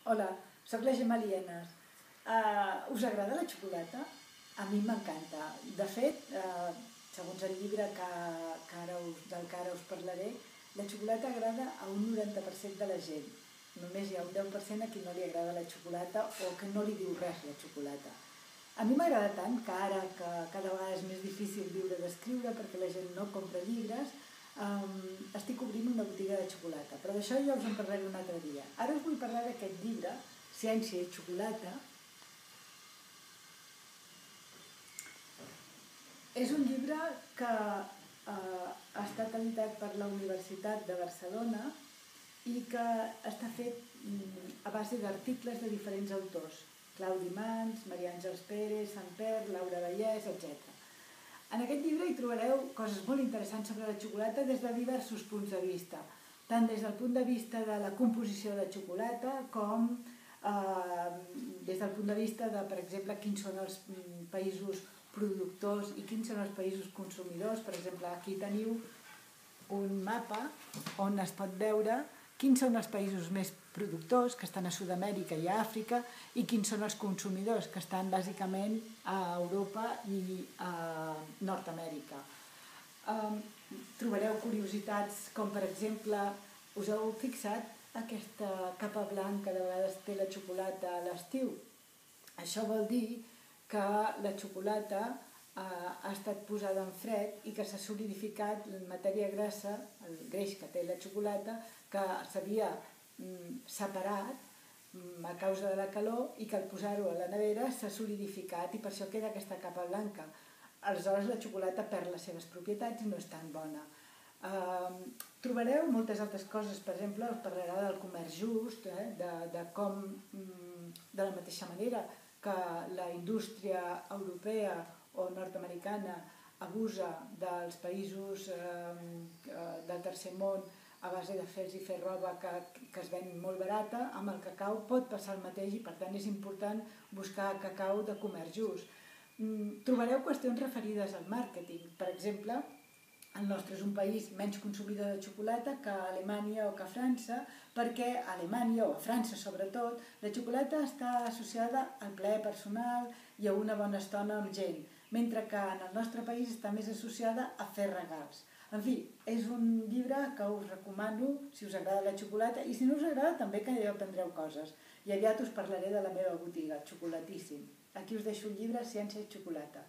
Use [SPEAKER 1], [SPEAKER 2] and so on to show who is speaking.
[SPEAKER 1] Hola, sóc la Gemma Lienas. Us agrada la xocolata? A mi m'encanta. De fet, segons el llibre del que ara us parlaré, la xocolata agrada a un 90% de la gent. Només hi ha un 10% a qui no li agrada la xocolata o que no li diu res la xocolata. A mi m'agrada tant que ara que cada vegada és més difícil viure d'escriure perquè la gent no compra llibres, estic obrint una botiga de xocolata, però d'això ja us en parlaré un altre dia. Ara us vull parlar d'aquest llibre, Ciència i xocolata. És un llibre que ha estat editat per la Universitat de Barcelona i que està fet a base d'articles de diferents autors. Claudi Mans, Maria Àngels Pérez, Samper, Laura Vallès, etc. En aquest llibre hi trobareu coses molt interessants sobre la xocolata des de diversos punts de vista, tant des del punt de vista de la composició de xocolata com des del punt de vista de, per exemple, quins són els països productors i quins són els països consumidors. Per exemple, aquí teniu un mapa on es pot veure quins són els països més productors, que estan a Sud-amèrica i a Àfrica, i quins són els consumidors, que estan bàsicament a Europa i a Nord-amèrica. Trobareu curiositats com, per exemple, us heu fixat aquesta capa blanca de vegades té la xocolata a l'estiu? Això vol dir que la xocolata ha estat posada en fred i que s'ha solidificat la matèria grassa, el greix que té la xocolata, que s'havia separat a causa de la calor i que al posar-ho a la nevera s'ha solidificat i per això queda aquesta capa blanca. Aleshores la xocolata perd les seves propietats i no és tan bona. Trobareu moltes altres coses, per exemple, us parlarà del comerç just, de com, de la mateixa manera que la indústria europea o nord-americana abusa dels països del tercer món a base de fer roba que es ven molt barata, amb el cacau pot passar el mateix i per tant és important buscar cacau de comerç just. Trobareu qüestions referides al màrqueting. Per exemple, el nostre és un país menys consumidor de xocolata que Alemanya o que França, perquè a Alemanya, o a França sobretot, la xocolata està associada al plaer personal i a una bona estona amb gent, mentre que en el nostre país està més associada a fer regals. En fi, és un llibre que us recomano si us agrada la xocolata i si no us agrada també que hi aprendreu coses. I aviat us parlaré de la meva botiga, Xocolatíssim. Aquí us deixo un llibre, Ciència i xocolata.